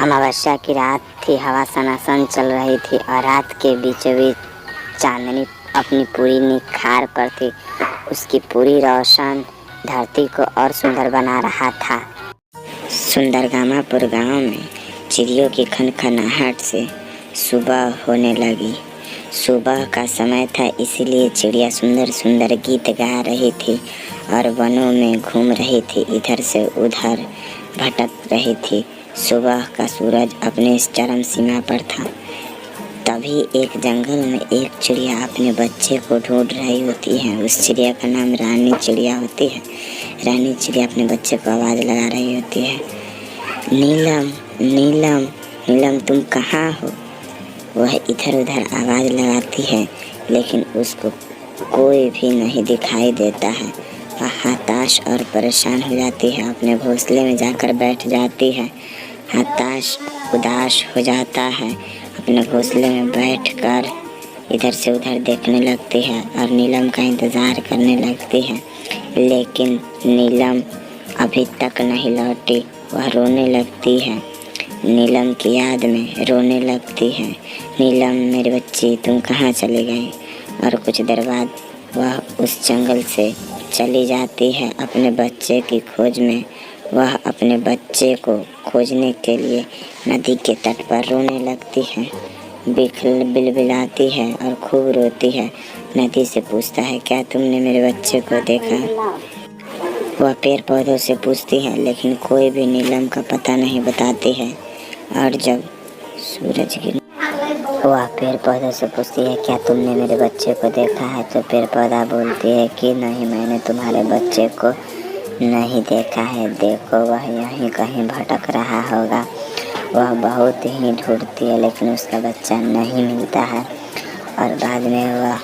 अमावस्या की रात थी। हवा सनासन चल रही थी और रात के बीचों बीच चांदनी अपनी पूरी निखार पर थी। उसकी पूरी रोशन धरती को और सुंदर बना रहा था। सुंदरगामापुर गांव में चिड़ियों की खनखनाहट से सुबह होने लगी। सुबह का समय था, इसीलिए चिड़िया सुंदर सुंदर गीत गा रही थी और वनों में घूम रही थी, इधर से उधर भटक रही थी। सुबह का सूरज अपने चरम सीमा पर था। तभी एक जंगल में एक चिड़िया अपने बच्चे को ढूंढ रही होती है। उस चिड़िया का नाम रानी चिड़िया होती है। रानी चिड़िया अपने बच्चे को आवाज़ लगा रही होती है, नीलम नीलम नीलम तुम कहाँ हो। वह इधर उधर आवाज़ लगाती है, लेकिन उसको कोई भी नहीं दिखाई देता है। वह हताश और परेशान हो जाती है, अपने घोंसले में जाकर बैठ जाती है। हताश उदास हो जाता है, अपने घोंसले में बैठकर इधर से उधर देखने लगती है और नीलम का इंतज़ार करने लगती है, लेकिन नीलम अभी तक नहीं लौटी। वह रोने लगती है, नीलम की याद में रोने लगती है। नीलम मेरी बच्ची तुम कहाँ चले गए। और कुछ देर बाद वह उस जंगल से चली जाती है अपने बच्चे की खोज में। वह अपने बच्चे को खोजने के लिए नदी के तट पर रोने लगती है, बिलबिलाती है और खूब रोती है। नदी से पूछता है, क्या तुमने मेरे बच्चे को देखा। वह पेड़ पौधों से पूछती है, लेकिन कोई भी नीलम का पता नहीं बताती है। और जब सूरज गिर वह पेड़ पौधे से पूछती है, क्या तुमने मेरे बच्चे को देखा है। तो पेड़ पौधा बोलती है कि नहीं, मैंने तुम्हारे बच्चे को नहीं देखा है। देखो वह यहीं कहीं भटक रहा होगा। वह बहुत ही ढूंढती है, लेकिन उसका बच्चा नहीं मिलता है। और बाद में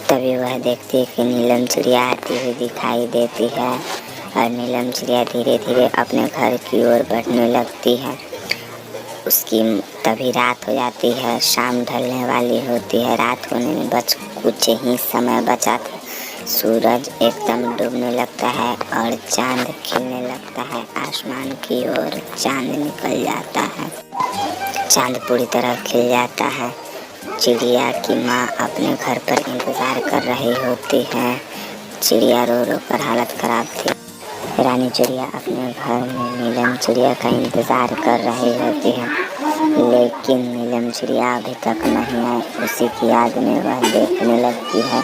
तभी वह देखती है कि नीलम चिड़िया आती हुई दिखाई देती है और नीलम चिड़िया धीरे धीरे अपने घर की ओर बढ़ने लगती है। उसकी तभी रात हो जाती है, शाम ढलने वाली होती है। रात होने में बस कुछ ही समय बचा था। सूरज एकदम डूबने लगता है और चांद खिलने लगता है। आसमान की ओर चांद निकल जाता है, चांद पूरी तरह खिल जाता है। चिड़िया की माँ अपने घर पर इंतज़ार कर रही होती है। चिड़िया रो रो कर हालत ख़राब थी। रानी चिड़िया अपने घर में नीलम चिड़िया का इंतज़ार कर रही होती है, लेकिन नीलम चिड़िया अभी तक नहीं आई। उसी की याद में वह देखने लगती है,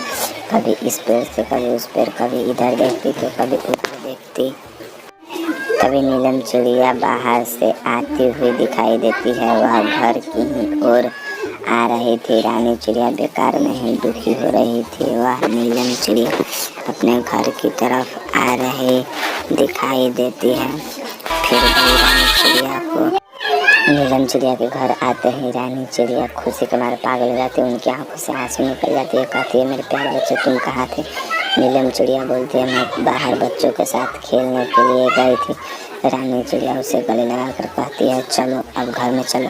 कभी इस पेड़ से कभी उस पेड़, कभी इधर देखती तो कभी उधर देखती। तभी नीलम चिड़िया बाहर से आती हुई दिखाई देती है। वह घर की ही ओर आ रही थी। रानी चिड़िया बेकार में ही दुखी हो रही थी। वह नीलम चिड़िया अपने घर की तरफ आ रही दिखाई देती है। फिर भी नीलम चिड़िया के घर आते ही रानी चिड़िया खुशी के मारे पागल हो जाती है। उनकी आंखों से आंसू निकल जाती है। कहती है, मेरे प्यारे बच्चे तुम कहाँ थे। नीलम चिड़िया बोलती है, मैं बाहर बच्चों के साथ खेलने के लिए गई थी। रानी चिड़िया उसे गले लगाकर कहती है, चलो अब घर में चलो।